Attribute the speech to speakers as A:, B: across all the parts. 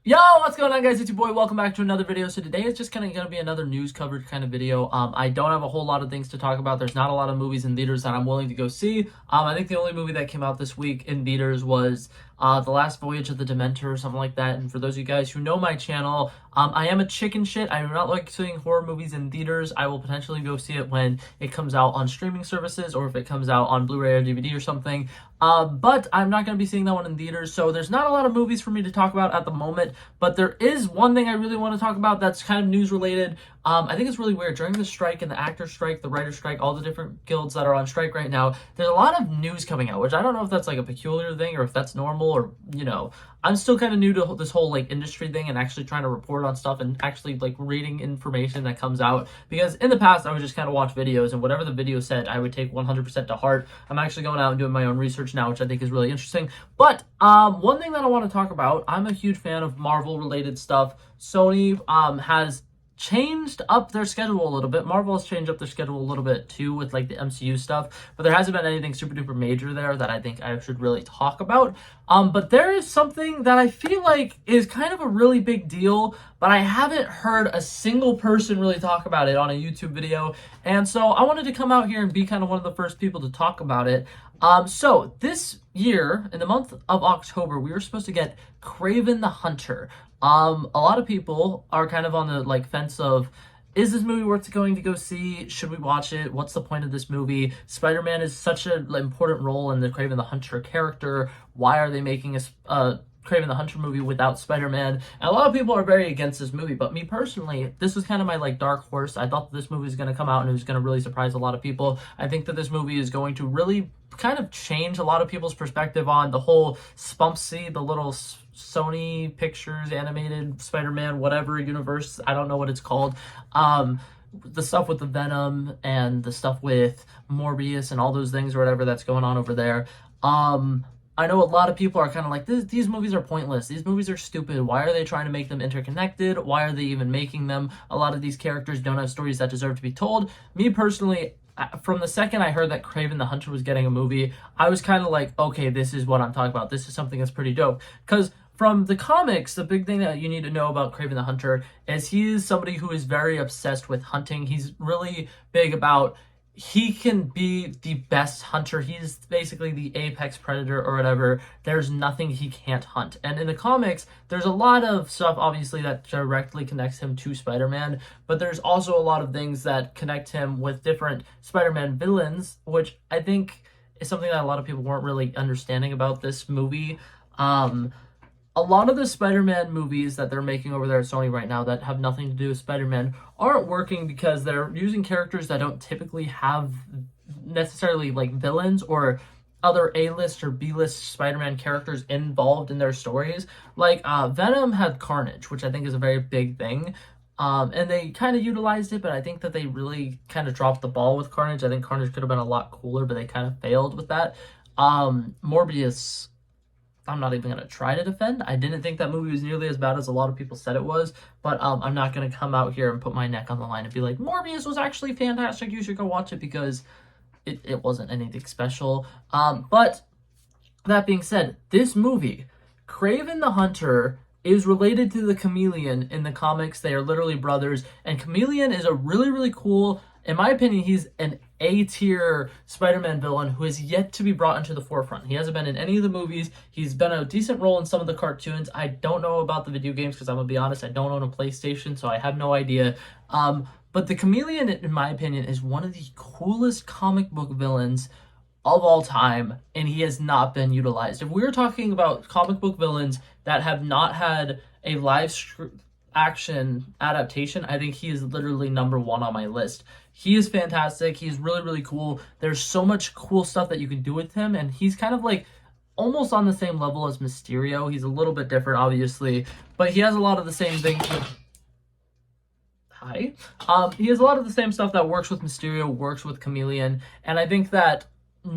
A: Yo, what's going on, guys? It's your boy. Welcome back to another video. So today is just kind of going to be another news coverage kind of video. I don't have a whole lot of things to talk about. There's not a lot of movies in theaters that I'm willing to go see. I think the only movie that came out this week in theaters was The Last Voyage of the Dementor or something like that. And for those of you guys who know my channel, I am a chicken shit. I do not like seeing horror movies in theaters. I will potentially go see it when it comes out on streaming services or if it comes out on Blu-ray or DVD or something. But I'm not going to be seeing that one in theaters, so there's not a lot of movies for me to talk about at the moment, but there is one thing I really want to talk about that's kind of news related. I think it's really weird. During the strike and the actor strike, the writer strike, all the different guilds that are on strike right now, there's a lot of news coming out, which I don't know if that's like a peculiar thing or if that's normal or, I'm still kind of new to this whole like industry thing and actually trying to report on stuff and actually like reading information that comes out, because in the past I would just kind of watch videos and whatever the video said I would take 100% to heart. I'm actually going out and doing my own research now, which I think is really interesting. But one thing that I want to talk about, I'm a huge fan of Marvel related stuff. Sony has changed up their schedule a little bit. Marvel has changed up their schedule a little bit too with like the MCU stuff, but there hasn't been anything super duper major there that I think I should really talk about. But there is something that I feel like is kind of a really big deal, but I haven't heard a single person really talk about it on a YouTube video. And so I wanted to come out here and be kind of one of the first people to talk about it. So this year, in the month of October, we were supposed to get Kraven the Hunter. A lot of people are kind of on the like fence of, is this movie worth going to go see? Should we watch it? What's the point of this movie? Spider-Man is such an important role in the Kraven the Hunter character. Why are they making a Kraven the Hunter movie without Spider-Man? And a lot of people are very against this movie, but me personally, this was kind of my like dark horse. I thought that this movie was going to come out and it was going to really surprise a lot of people. I think that this movie is going to really kind of change a lot of people's perspective on the whole SPUM, the little Sony Pictures animated Spider-Man whatever universe, I don't know what it's called. The stuff with the Venom and the stuff with Morbius and all those things or whatever that's going on over there. I know a lot of people are kind of like, these movies are pointless. These movies are stupid. Why are they trying to make them interconnected? Why are they even making them? A lot of these characters don't have stories that deserve to be told. Me personally, from the second I heard that Kraven the Hunter was getting a movie, I was kind of like, okay, this is what I'm talking about. This is something that's pretty dope. Because from the comics, the big thing that you need to know about Kraven the Hunter is he is somebody who is very obsessed with hunting. He's really big about, he can be the best hunter. He's basically the apex predator or whatever. There's nothing he can't hunt. And in the comics, there's a lot of stuff, obviously, that directly connects him to Spider-Man, but there's also a lot of things that connect him with different Spider-Man villains, which I think is something that a lot of people weren't really understanding about this movie. A lot of the Spider-Man movies that they're making over there at Sony right now that have nothing to do with Spider-Man aren't working because they're using characters that don't typically have necessarily like villains or other A-list or B-list Spider-Man characters involved in their stories. Like Venom had Carnage, which I think is a very big thing. And they kind of utilized it, but I think that they really kind of dropped the ball with Carnage. I think Carnage could have been a lot cooler, but they kind of failed with that. Morbius, I'm not even going to try to defend. I didn't think that movie was nearly as bad as a lot of people said it was, but I'm not going to come out here and put my neck on the line and be like, Morbius was actually fantastic, you should go watch it, because it wasn't anything special. But that being said, this movie, Kraven the Hunter, is related to the Chameleon in the comics. They are literally brothers, and Chameleon is a really, really cool, in my opinion, he's an A-tier Spider-Man villain who is yet to be brought into the forefront. He hasn't been in any of the movies. He's been a decent role in some of the cartoons. I don't know about the video games because I'm going to be honest, I don't own a PlayStation, so I have no idea. But the Chameleon, in my opinion, is one of the coolest comic book villains of all time, and he has not been utilized. If we're talking about comic book villains that have not had a action adaptation, I think he is literally number one on my list. He is fantastic. He's really, really cool. There's so much cool stuff that you can do with him, and he's kind of like almost on the same level as Mysterio. He's a little bit different, obviously, but he has a lot of the same things. He has a lot of the same stuff that works with Mysterio, works with Chameleon, and I think that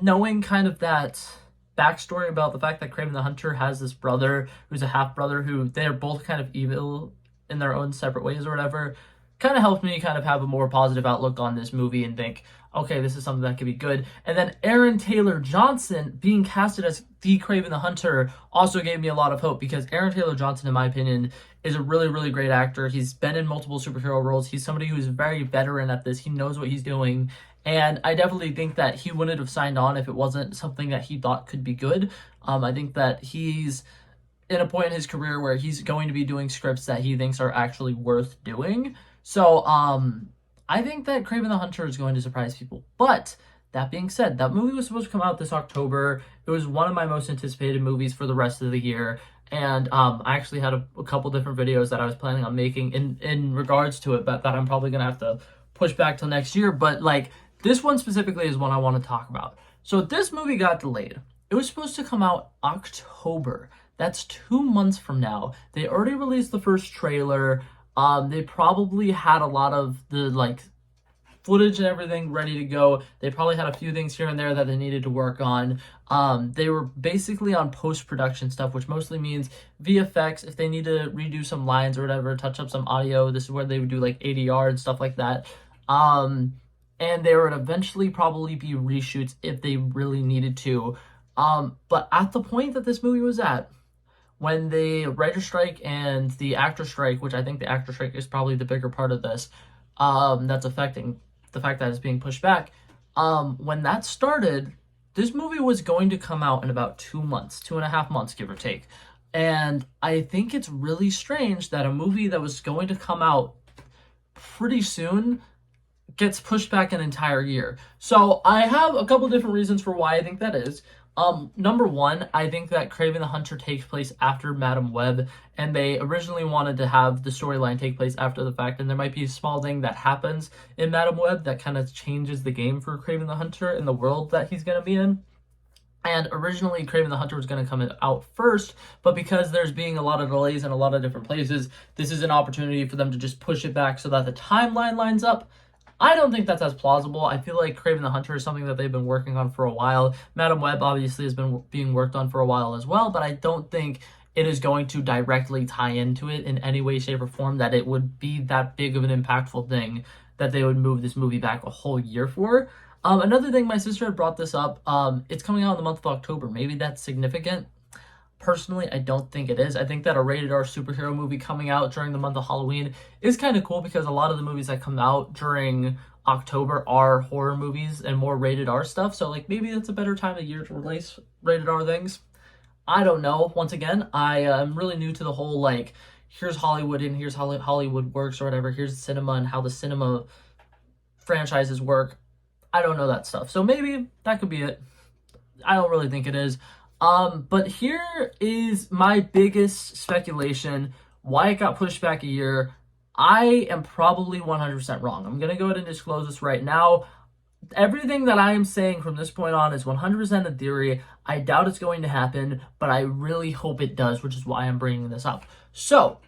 A: knowing kind of that backstory about the fact that Kraven the Hunter has this brother who's a half-brother who they're both kind of evil in their own separate ways or whatever, kind of helped me kind of have a more positive outlook on this movie and think, okay, this is something that could be good. And then Aaron Taylor Johnson being casted as the Kraven the Hunter also gave me a lot of hope, because Aaron Taylor Johnson, in my opinion, is a really, really great actor. He's been in multiple superhero roles. He's somebody who's very veteran at this. He knows what he's doing. And I definitely think that he wouldn't have signed on if it wasn't something that he thought could be good. I think that he's in a point in his career where he's going to be doing scripts that he thinks are actually worth doing. So, I think that Kraven the Hunter is going to surprise people. But that being said, that movie was supposed to come out this October. It was one of my most anticipated movies for the rest of the year. And I actually had a couple different videos that I was planning on making in regards to it, but that I'm probably going to have to push back till next year. But like, this one specifically is one I want to talk about. So this movie got delayed. It was supposed to come out October. That's 2 months from now. They already released the first trailer. They probably had a lot of the like footage and everything ready to go. They probably had a few things here and there that they needed to work on. They were basically on post-production stuff, which mostly means VFX. If they need to redo some lines or whatever, touch up some audio, this is where they would do like ADR and stuff like that. And there would eventually probably be reshoots if they really needed to. But at the point that this movie was at, when the writer strike and the actor strike, which I think the actor strike is probably the bigger part of this, that's affecting the fact that it's being pushed back. When that started, this movie was going to come out in about 2 months, 2.5 months, give or take. And I think it's really strange that a movie that was going to come out pretty soon gets pushed back an entire year. So I have a couple different reasons for why I think that is. Number one, I think that Kraven the Hunter takes place after Madam Web, and they originally wanted to have the storyline take place after the fact, and there might be a small thing that happens in Madam Web that kind of changes the game for Kraven the Hunter in the world that he's going to be in. And originally, Kraven the Hunter was going to come out first, but because there's being a lot of delays in a lot of different places, this is an opportunity for them to just push it back so that the timeline lines up. I don't think that's as plausible. I feel like Kraven the Hunter is something that they've been working on for a while. Madam Web obviously has been being worked on for a while as well, but I don't think it is going to directly tie into it in any way, shape, or form that it would be that big of an impactful thing that they would move this movie back a whole year for. Another thing, my sister had brought this up. It's coming out in the month of October. Maybe that's significant. Personally, I don't think it is. I think that a rated R superhero movie coming out during the month of Halloween is kind of cool, because a lot of the movies that come out during October are horror movies and more rated R stuff. So like, maybe that's a better time of year to release rated R things. I don't know. Once again, I am really new to the whole like, here's Hollywood and here's how Hollywood works or whatever. Here's cinema and how the cinema franchises work. I don't know that stuff. So maybe that could be it. I don't really think it is. But here is my biggest speculation why it got pushed back a year. I am probably 100% wrong. I'm going to go ahead and disclose this right now. Everything that I am saying from this point on is 100% a theory. I doubt it's going to happen, but I really hope it does, which is why I'm bringing this up. So,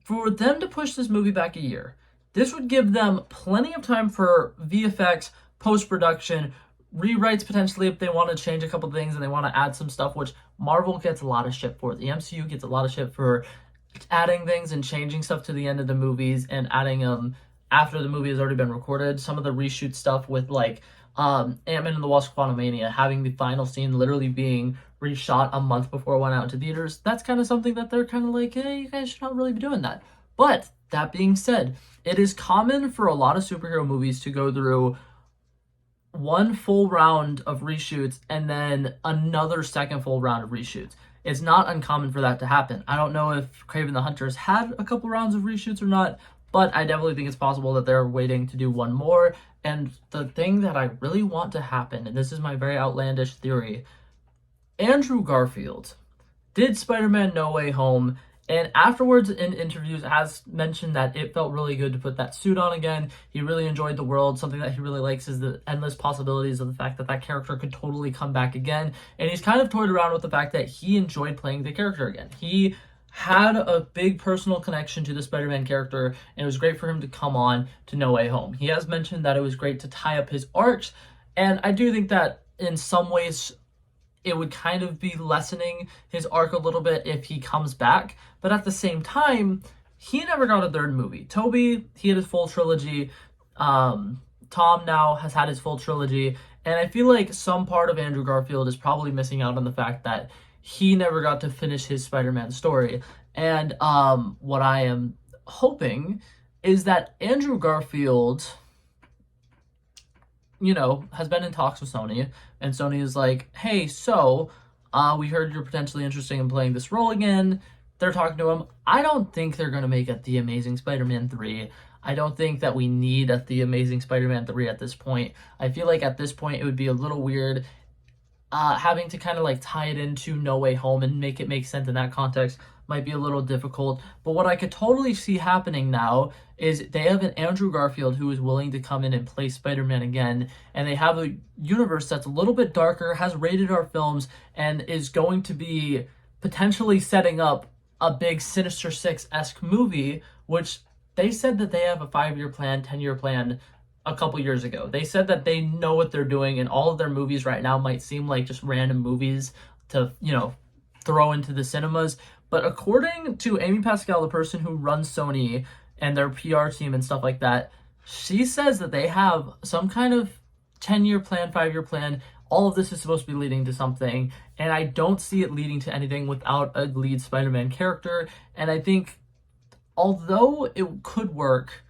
A: for them to push this movie back a year, this would give them plenty of time for VFX, post-production, rewrites potentially if they want to change a couple things and they want to add some stuff, which Marvel gets a lot of shit for. The MCU gets a lot of shit for adding things and changing stuff to the end of the movies and adding them after the movie has already been recorded. Some of the reshoot stuff with like Ant-Man and the Wasp: Quantumania, having the final scene literally being reshot a month before it went out into theaters. That's kind of something that they're kind of like, hey, you guys should not really be doing that. But that being said, it is common for a lot of superhero movies to go through one full round of reshoots and then another second full round of reshoots. It's not uncommon for that to happen. I don't know if Kraven the Hunter's had a couple rounds of reshoots or not, but I definitely think it's possible that they're waiting to do one more. And the thing that I really want to happen, and this is my very outlandish theory, Andrew Garfield did Spider-Man No Way Home, and afterwards in interviews has mentioned that it felt really good to put that suit on again. He really enjoyed the world. Something that he really likes is the endless possibilities of the fact that that character could totally come back again. And he's kind of toyed around with the fact that he enjoyed playing the character again. He had a big personal connection to the Spider-Man character, and it was great for him to come on to No Way Home. He has mentioned that it was great to tie up his arcs, and I do think that in some ways it would kind of be lessening his arc a little bit if he comes back. But at the same time, he never got a third movie. Toby, he had his full trilogy. Tom now has had his full trilogy, and I feel like some part of Andrew Garfield is probably missing out on the fact that he never got to finish his Spider-Man story. And what I am hoping is that Andrew Garfield, you know, has been in talks with Sony, and Sony is like, hey, so we heard you're potentially interested in playing this role again. They're talking to him. I don't think they're going to make it The Amazing Spider-Man 3. I don't think that we need The Amazing Spider-Man 3 at this point. I feel like at this point it would be a little weird having to kind of like tie it into No Way Home and make it make sense in that context might be a little difficult. But what I could totally see happening now is they have an Andrew Garfield who is willing to come in and play Spider-Man again, and they have a universe that's a little bit darker, has rated R films, and is going to be potentially setting up a big Sinister Six-esque movie, which they said that they have a 5-year plan, 10-year plan a couple years ago. They said that they know what they're doing, and all of their movies right now might seem like just random movies to, you know, throw into the cinemas. But according to Amy Pascal, the person who runs Sony and their PR team and stuff like that, she says that they have some kind of 10-year plan, 5-year plan. All of this is supposed to be leading to something, and I don't see it leading to anything without a lead Spider-Man character. And I think, although it could work,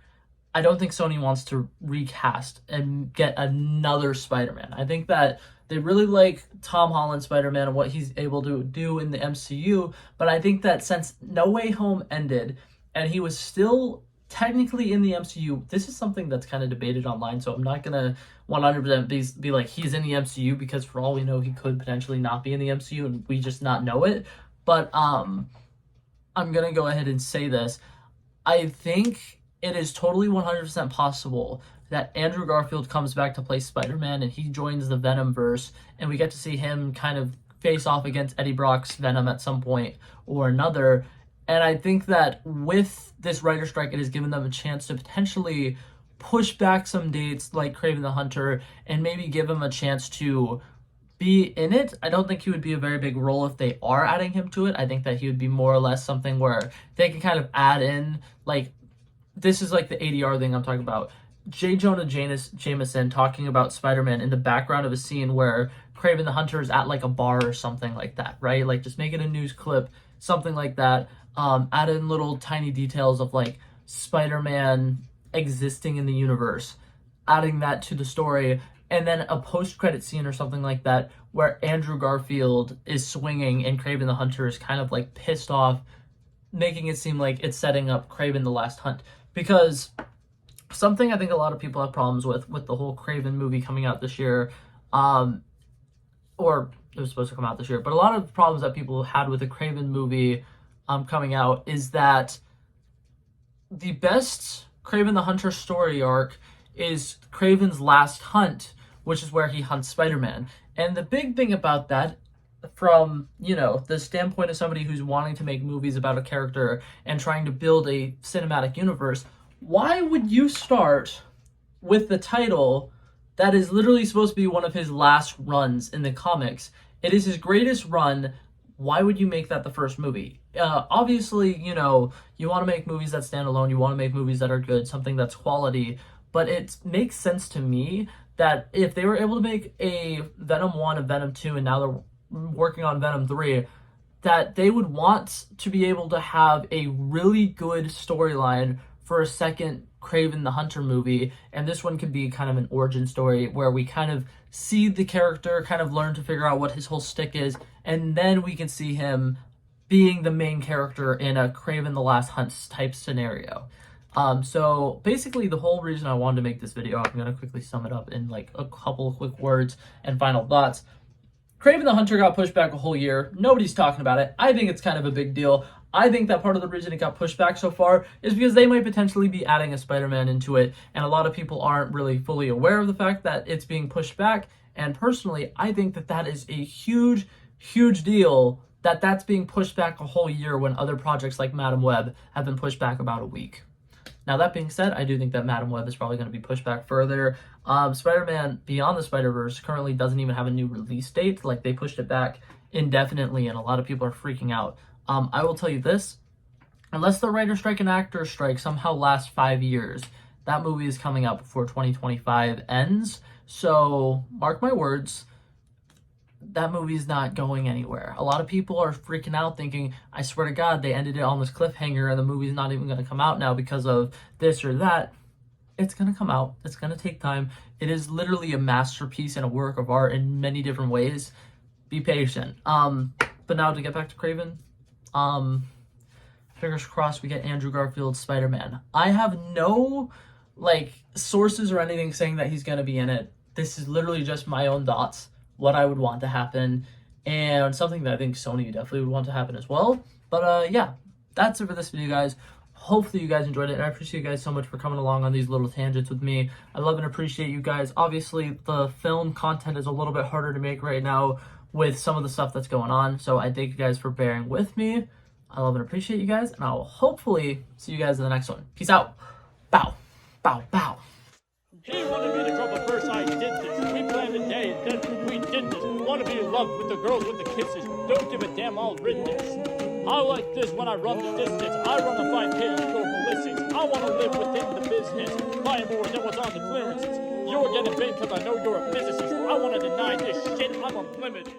A: I don't think Sony wants to recast and get another Spider-Man. I think that they really like Tom Holland Spider-Man and what he's able to do in the MCU, but I think that since No Way Home ended and he was still technically in the MCU, this is something that's kind of debated online, so I'm not going to 100% be like he's in the MCU, because for all we know, he could potentially not be in the MCU and we just not know it. But I'm going to go ahead and say this. I think it is totally 100% possible that Andrew Garfield comes back to play Spider-Man and he joins the Venomverse, and we get to see him kind of face off against Eddie Brock's Venom at some point or another. And I think that with this writer strike, it has given them a chance to potentially push back some dates like Kraven the Hunter and maybe give him a chance to be in it. I don't think he would be a very big role if they are adding him to it. I think that he would be more or less something where they can kind of add in, like, this is like the ADR thing I'm talking about. J. Jonah Jameson talking about Spider-Man in the background of a scene where Kraven the Hunter is at like a bar or something like that, right? Like just make it a news clip, something like that. Add in little tiny details of like Spider-Man existing in the universe, adding that to the story, and then a post-credit scene or something like that where Andrew Garfield is swinging and Kraven the Hunter is kind of like pissed off, making it seem like it's setting up Kraven the Last Hunt. Because something I think a lot of people have problems with the whole Kraven movie coming out this year, or it was supposed to come out this year, but a lot of problems that people had with the Kraven movie coming out is that the best Kraven the Hunter story arc is Kraven's Last Hunt, which is where he hunts Spider-Man. And the big thing about that, from, you know, the standpoint of somebody who's wanting to make movies about a character and trying to build a cinematic universe, why would you start with the title that is literally supposed to be one of his last runs in the comics? It is his greatest run. Why would you make that the first movie? Obviously, you know, you want to make movies that stand alone. You want to make movies that are good, something that's quality. But it makes sense to me that if they were able to make a Venom 1, a Venom 2, and now they're working on Venom 3, that they would want to be able to have a really good storyline for a second Kraven the Hunter movie. And this one could be kind of an origin story where we kind of see the character kind of learn to figure out what his whole stick is, and then we can see him being the main character in a Kraven the Last Hunt type scenario. So basically the whole reason I wanted to make this video, I'm going to quickly sum it up in like a couple of quick words and final thoughts. Kraven the Hunter got pushed back a whole year. Nobody's talking about it. I think it's kind of a big deal. I think that part of the reason it got pushed back so far is because they might potentially be adding a Spider-Man into it, and a lot of people aren't really fully aware of the fact that it's being pushed back. And personally, I think that that is a huge, huge deal that that's being pushed back a whole year when other projects like Madam Web have been pushed back about a week. Now, that being said, I do think that Madam Web is probably going to be pushed back further. Spider-Man Beyond the Spider-Verse currently doesn't even have a new release date. Like, they pushed it back indefinitely, and a lot of people are freaking out. I will tell you this. Unless the writer strike and actor strike somehow last 5 years, that movie is coming out before 2025 ends. So mark my words, that movie's not going anywhere. A lot of people are freaking out thinking, I swear to God, they ended it on this cliffhanger and the movie's not even going to come out now because of this or that. It's going to come out. It's going to take time. It is literally a masterpiece and a work of art in many different ways. Be patient. But now to get back to Kraven, fingers crossed we get Andrew Garfield's Spider-Man. I have no sources or anything saying that he's going to be in it. This is literally just my own thoughts, what I would want to happen, and something that I think Sony definitely would want to happen as well. But yeah, that's it for this video, guys. Hopefully you guys enjoyed it, and I appreciate you guys so much for coming along on these little tangents with me. I love and appreciate you guys. Obviously, the film content is a little bit harder to make right now with some of the stuff that's going on, so I thank you guys for bearing with me. I love and appreciate you guys, and I will hopefully see you guys in the next one. Peace out. Bow. Bow. Bow.
B: He wanted me to drop a verse, I did this. We planned a day, and then we did this. Wanna be in love with the girls with the kisses. Don't give a damn, I'll written this. I like this when I run the distance. I run the 5K and go ballistics. I wanna live within the business, buying more than what's on the clearances. You're getting big cause I know you're a physicist. I wanna deny this shit, I'm unlimited.